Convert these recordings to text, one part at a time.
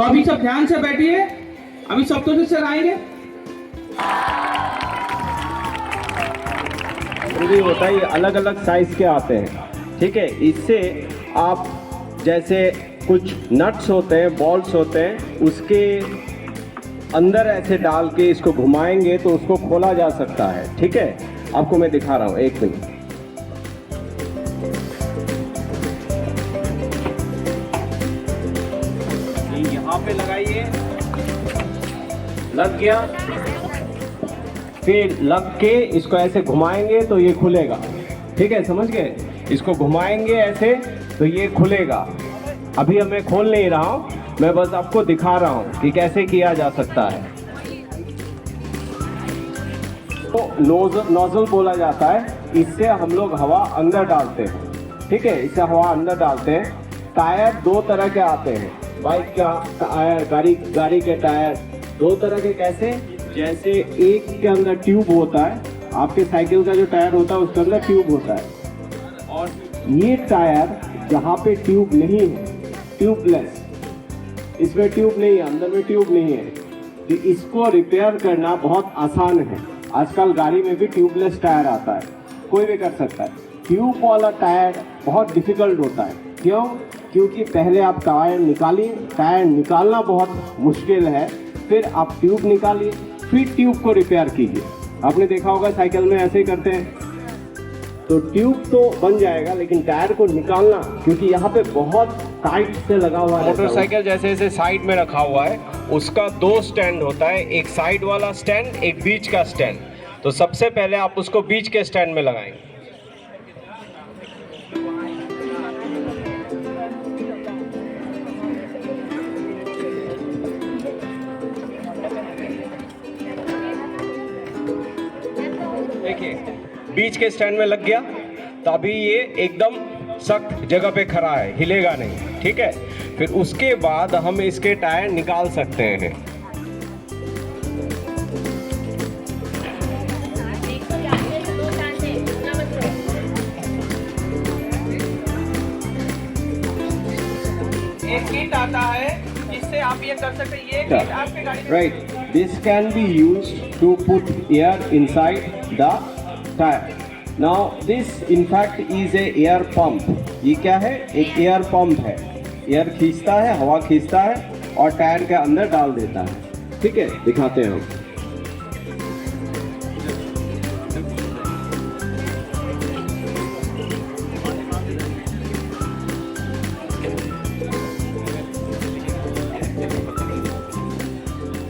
अभी सब ध्यान से बैठिए, अभी सप्तों से आएंगे। भी होता है, ये अलग अलग साइज के आते हैं, ठीक है। इससे आप जैसे कुछ नट्स होते हैं, बॉल्स होते हैं, उसके अंदर ऐसे डाल के इसको घुमाएंगे तो उसको खोला जा सकता है, ठीक है। आपको मैं दिखा रहा हूँ, एक मिनट। यहाँ पे लगाइए, लग गया, फिर लग के इसको ऐसे घुमाएंगे तो ये खुलेगा, ठीक है, समझ गए। इसको घुमाएंगे ऐसे तो ये खुलेगा। अभी मैं खोल नहीं रहा हूँ, मैं बस आपको दिखा रहा हूँ कि कैसे किया जा सकता है। तो नोजल बोला जाता है, इससे हम लोग हवा अंदर डालते हैं, ठीक है, इससे हवा अंदर डालते हैं। टायर दो तरह के आते हैं, बाइक का टायर, गाड़ी के टायर दो तरह के। कैसे? जैसे एक के अंदर ट्यूब होता है, आपके साइकिल का जो टायर होता है उसके अंदर ट्यूब होता है, और ये टायर जहाँ पे ट्यूब नहीं है, ट्यूबलेस, इसमें ट्यूब नहीं है, अंदर में ट्यूब नहीं है, तो इसको रिपेयर करना बहुत आसान है। आजकल गाड़ी में भी ट्यूबलेस टायर आता है, कोई भी कर सकता है। ट्यूब वाला टायर बहुत डिफिकल्ट होता है। क्यों? क्योंकि पहले आप टायर निकालिए, टायर निकालना बहुत मुश्किल है, फिर आप ट्यूब निकालिए, फिर ट्यूब को रिपेयर कीजिए। आपने देखा होगा साइकिल में ऐसे ही करते हैं। तो ट्यूब तो बन जाएगा, लेकिन टायर को निकालना, क्योंकि यहाँ पे बहुत टाइट से लगा हुआ है। मोटरसाइकिल जैसे ऐसे साइड में रखा हुआ है, उसका दो स्टैंड होता है, एक साइड वाला स्टैंड, एक बीच का स्टैंड। तो सबसे पहले आप उसको बीच के स्टैंड में लगाएंगे। देखिए, बीच के स्टैंड में लग गया, तो अभी ये एकदम सख्त जगह पे खड़ा है, हिलेगा नहीं, ठीक है। फिर उसके बाद हम इसके टायर निकाल सकते हैं। एक किट आता है जिससे आप ये कर सकते हैं। ये किट आपके गाड़ी Right. This can be used to put air inside the tire. Now this in fact is a air pump. ये क्या है? एक एयर पंप है। एयर खींचता है, हवा खींचता है और टायर के अंदर डाल देता है, ठीक है। दिखाते हैं हम।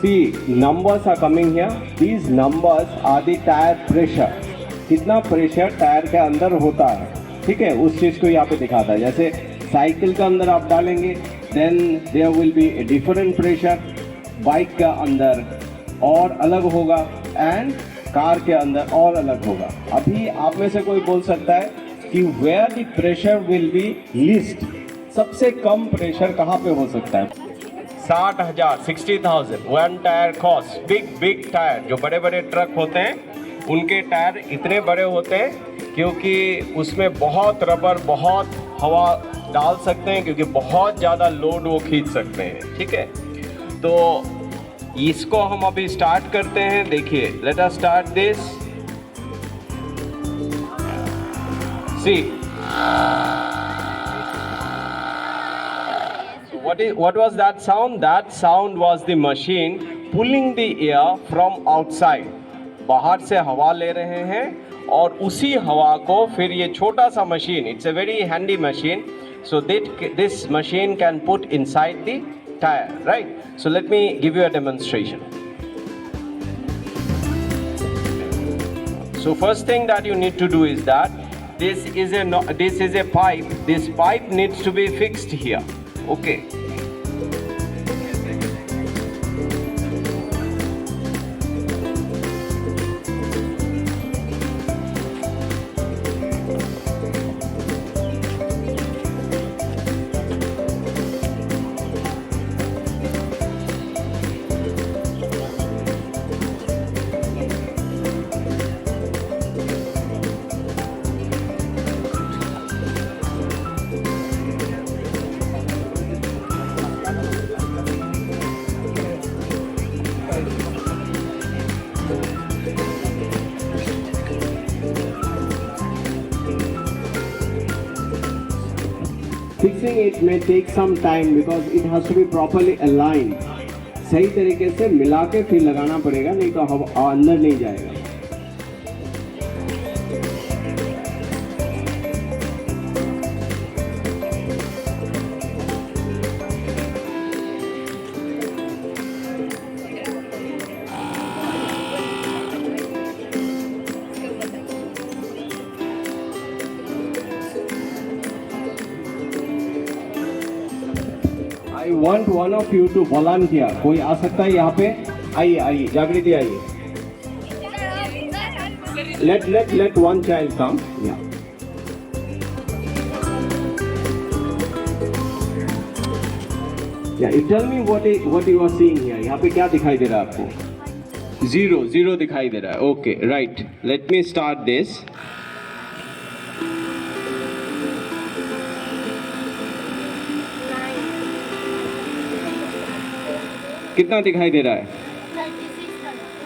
See, numbers are coming here. These numbers are the tire pressure. कितना प्रेशर टायर के अंदर होता है, ठीक है, उस चीज़ को यहाँ पे दिखाता है। जैसे साइकिल के अंदर आप डालेंगे, then there will be a different pressure. Bike के अंदर और अलग होगा, एंड कार के अंदर और अलग होगा। अभी आप में से कोई बोल सकता है कि where the pressure will be least, सबसे कम प्रेशर कहाँ पे हो सकता है? 60,000, 60,000 one tyre cost. Big tyre, जो बड़े बड़े ट्रक होते हैं उनके टायर इतने बड़े होते हैं क्योंकि उसमें बहुत रबर, बहुत हवा डाल सकते हैं, क्योंकि बहुत ज़्यादा लोड वो खींच सकते हैं, ठीक है। तो इसको हम अभी स्टार्ट करते हैं। देखिए, let us start this. See, what was that sound? That sound was the machine pulling the air from outside. बाहर से हवा ले रहे हैं और उसी हवा को फिर ये छोटा सा machine, it's a very handy machine, so this machine can put inside the tire, right? So let me give you a demonstration. So first thing that you need to do is that this is a pipe. This pipe needs to be fixed here. Okay. Fixing it may take some time because it has to be properly aligned. सही तरीके से मिला के फिर लगाना पड़ेगा, नहीं तो हवा अंदर नहीं जाएगा. I want one of you to volunteer. कोई आ सकता है यहाँ पे? आइए आइए, जागृति आइए. Let one child come. Yeah. Yeah. You tell me what you are seeing here. यहाँ पे क्या दिखाई दे रहा है आपको? Zero दिखाई दे रहा है. Okay, right. Let me start this. कितना दिखाई दे रहा है?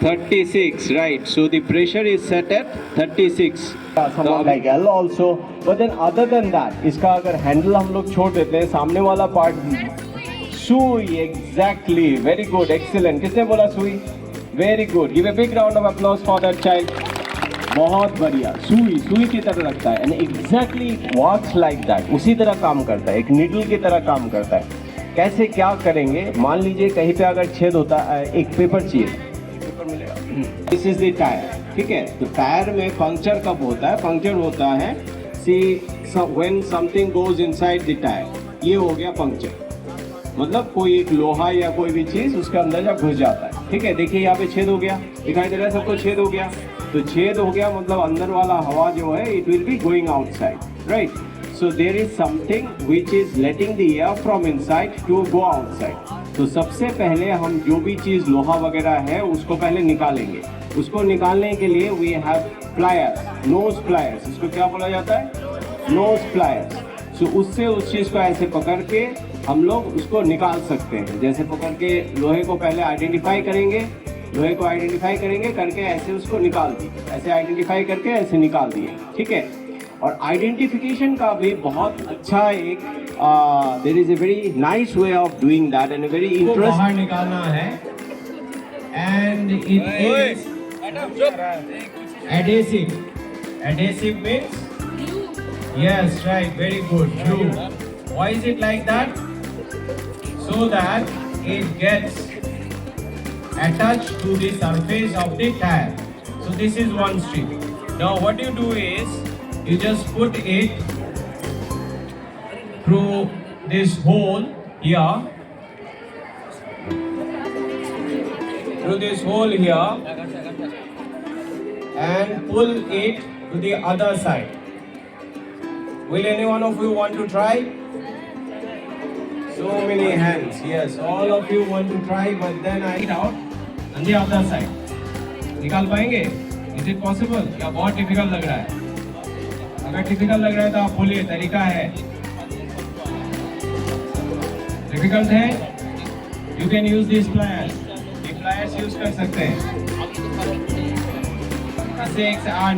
36, right. So the pressure is set at 36. Somewhat like L also. But then other than that, इसका अगर हैंडल हम लोग छोड़ देते हैं, सामने वाला पार्ट सुई, exactly. Very good, excellent. किसने बोला सुई? Very good. Give a big round of applause for that child. बहुत बढ़िया. सुई की तरह लगता है, and exactly it works like that. उसी तरह काम करता है, एक नीडल की तरह काम करता है. कैसे क्या करेंगे? मान लीजिए कहीं पे अगर छेद होता है, एक पेपर चाहिए, पेपर मिलेगा. दिस इज द टायर, ठीक है. तो टायर में पंक्चर कब होता है? पंक्चर होता है when something goes inside the tyre. ये हो गया पंक्चर, मतलब कोई एक लोहा या कोई भी चीज उसके अंदर जब घुस जाता है, ठीक है. देखिए यहाँ पे छेद हो गया, दिखाई दे रहा है सबको? छेद हो गया. तो छेद हो गया मतलब अंदर वाला हवा जो है it will be going outside, right. So there is something which is letting the air from inside to go outside. तो सबसे पहले हम जो भी चीज़ लोहा वगैरह है उसको पहले निकालेंगे. उसको निकालने के लिए we have pliers, nose pliers. इसको क्या बोला जाता है? Nose pliers. So उससे उस चीज़ को ऐसे पकड़ के हम लोग उसको निकाल सकते हैं. जैसे पकड़ के लोहे को पहले आइडेंटिफाई करेंगे, करके ऐसे उसको निकाल दिए, ऐसे आइडेंटिफाई करके ऐसे निकाल दिए, ठीक है. और आइडेंटिफिकेशन का भी बहुत अच्छा एक there is a very nice way of doing that and very interesting. बाहर निकालना है and it is adhesive means yes, right, very good. True. Why is it like that? So that it gets attached to the surface of the tire. So this is one strip. Now what you do is you just put it through this hole here, and pull it to the other side. Will any one of you want to try? So many hands. Yes, all of you want to try, but then I get out on the other side. निकाल पाएंगे? Is it possible? या बहुत difficult लग रहा है? अगर difficult लग रहा है तो आप बोलिए, तरीका है. डिफिकल्ट है? You can use these pliers. ये pliers यूज कर सकते हैं. इसे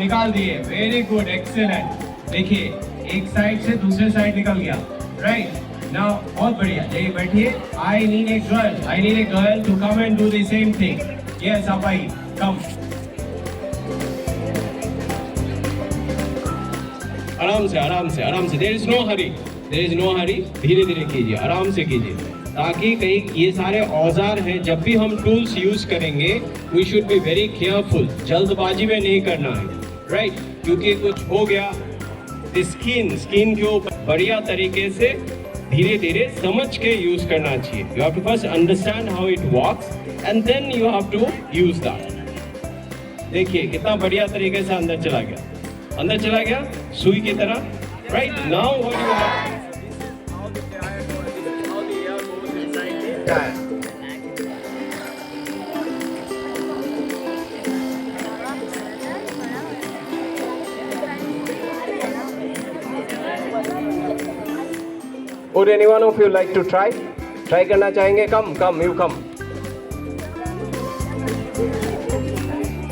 निकाल दिए. Very good, excellent. देखिए एक साइड से दूसरे साइड निकल गया, राइट. Now, बहुत बढ़िया. जाइए बैठिए. I need a girl to come and do the same thing. Yes, Apai, come. आराम से. There is no hurry. धीरे-धीरे कीजिए, आराम से कीजिए, ताकि कहीं ये सारे औजार हैं. जब भी हम टूल्स यूज करेंगे, we should be very careful. जल्दबाजी में नहीं करना है, राइट. क्योंकि कुछ हो गया, स्किन के ऊपर बढ़िया तरीके से धीरे-धीरे समझ के यूज करना चाहिए. You have to first understand how it works and then you have to use that. देखिए कितना बढ़िया तरीके से अंदर चला गया सुई की तरह, right. Now what you have? How the air goes inside the tire. Would any one of you like to try? Try करना चाहेंगे? Come, you come.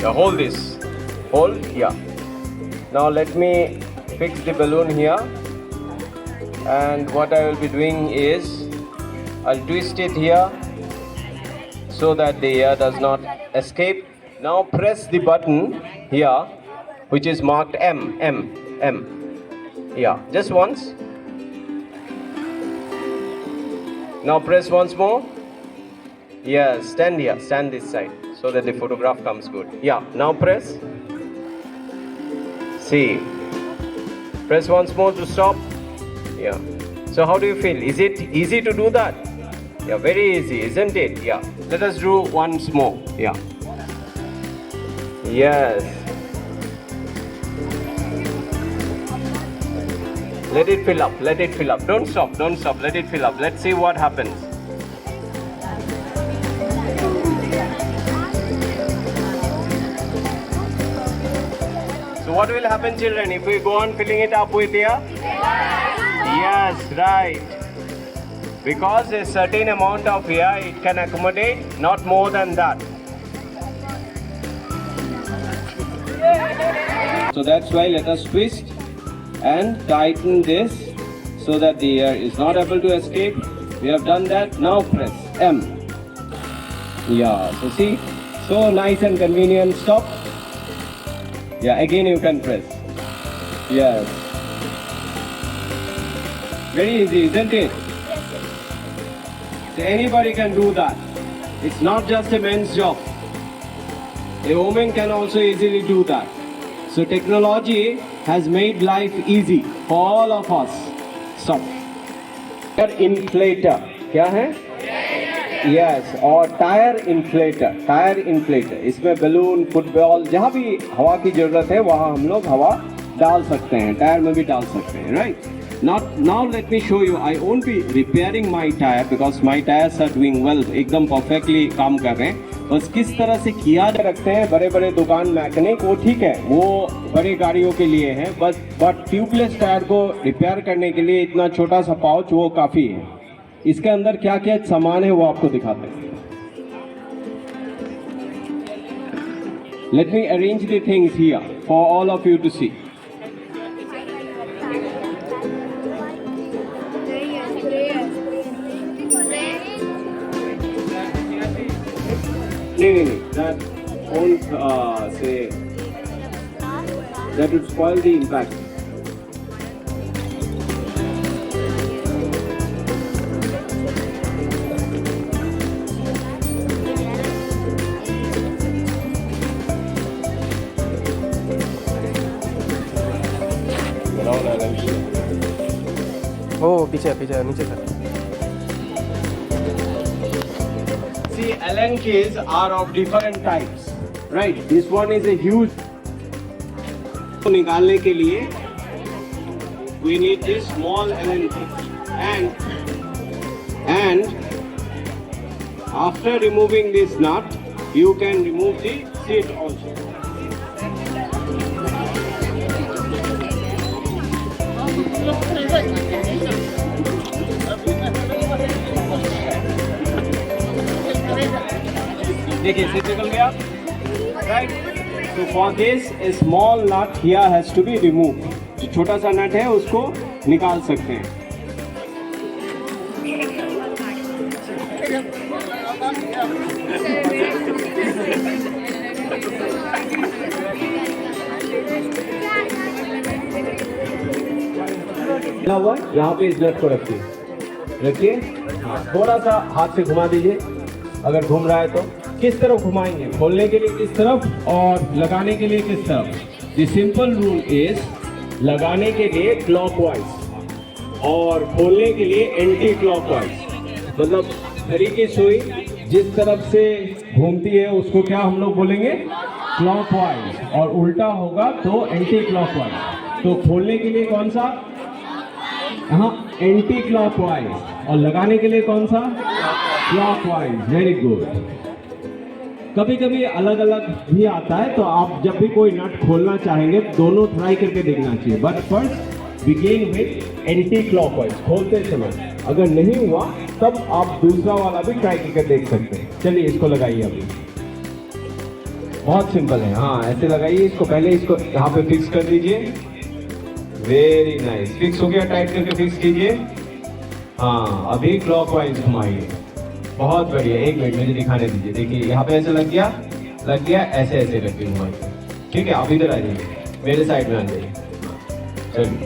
Now hold this. Hold, yeah. Now let me fix the balloon here. and what I will be doing is I'll twist it here so that the air does not escape. Now press the button here which is marked M. Yeah, just once. Now press once more. Yes, stand here, stand this side so that the photograph comes good. Yeah, now press. See. Press once more to stop. Yeah. So how do you feel? Is it easy to do that? Yeah, very easy, isn't it? Yeah. Let us do once more. Yeah. Yes. Let it fill up. Let it fill up. Don't stop. Don't stop. Let it fill up. Let's see what happens. So what will happen, children, if we go on filling it up with air? Yes, right. Because a certain amount of air it can accommodate, not more than that. So that's why let us twist and tighten this so that the air is not able to escape. We have done that. Now press M. Yeah, so see, so nice and convenient. Stop. Yeah, again you can press. Yes. Very easy, isn't it? So anybody can do that. It's not just a man's job. A woman can also easily do that. So technology has made life easy for all of us. Stop. Inflator. क्या है? Yes, और tyre inflator इसमें balloon, football, जहाँ भी हवा की जरूरत है वहाँ हम लोग हवा डाल सकते हैं, टायर में भी डाल सकते हैं, right? Now let me show you. I won't be repairing my tire because my tires are doing well. एकदम परफेक्टली काम कर रहे हैं. बस किस तरह से किया रखते हैं बड़े बड़े दुकान मैकेनिक, वो ठीक है, वो बड़ी गाड़ियों के लिए है, बट ट्यूबलेस टायर को रिपेयर करने के लिए इतना छोटा सा पाउच वो काफ़ी है. इसके अंदर क्या क्या सामान है वो आपको दिखाते हैं. Let me arrange the things here for all of you to see. नहीं, that won't say, that would spoil the impact. ओ पीछे नीचे sir. See, Allen keys are of different types, right? This one is a huge. तो निकालने के लिए we need this small Allen key, and after removing this nut, you can remove the seat also. देखिए seat निकल गया, right? तो for this a small nut here has to be remove. जो छोटा सा नट है उसको निकाल सकते हैं. यहाँ पे इस नट को रखिए, थोड़ा सा हाथ से घुमा दीजिए. अगर घूम रहा है तो किस तरफ घुमाएंगे? खोलने के लिए किस तरफ और लगाने के लिए किस तरफ? द सिंपल रूल इज लगाने के लिए क्लॉकवाइज और खोलने के लिए एंटी क्लॉकवाइज. मतलब घड़ी की सुई जिस तरफ से घूमती है उसको क्या हम लोग बोलेंगे? क्लॉकवाइज. और उल्टा होगा तो एंटी क्लॉकवाइज. तो खोलने के लिए कौन सा? हाँ, एंटी क्लॉकवाइज. और लगाने के लिए कौन सा? क्लॉकवाइज. Very good. कभी कभी अलग अलग भी आता है, तो आप जब भी कोई नट खोलना चाहेंगे दोनों ट्राई करके देखना चाहिए. But first begin with anti clockwise खोलते समय. अगर नहीं हुआ तब आप दूसरा वाला भी ट्राई करके देख सकते हैं. चलिए इसको लगाइए. अभी बहुत सिंपल है. हाँ, ऐसे लगाइए इसको. पहले इसको यहाँ पे फिक्स कर दीजिए. वेरी नाइस, फिक्स हो गया, टाइट करके फिक्स कीजिए। हाँ, अभी क्लॉकवाइज घुमाइए, बहुत बढ़िया। एक मिनट मुझे दिखाने दीजिए, देखिए यहाँ पे ऐसे लग गया, ऐसे ऐसे करके घुमाइए। ठीक है, आप इधर आ जाइए, मेरे साइड में आ जाइए। चलिए।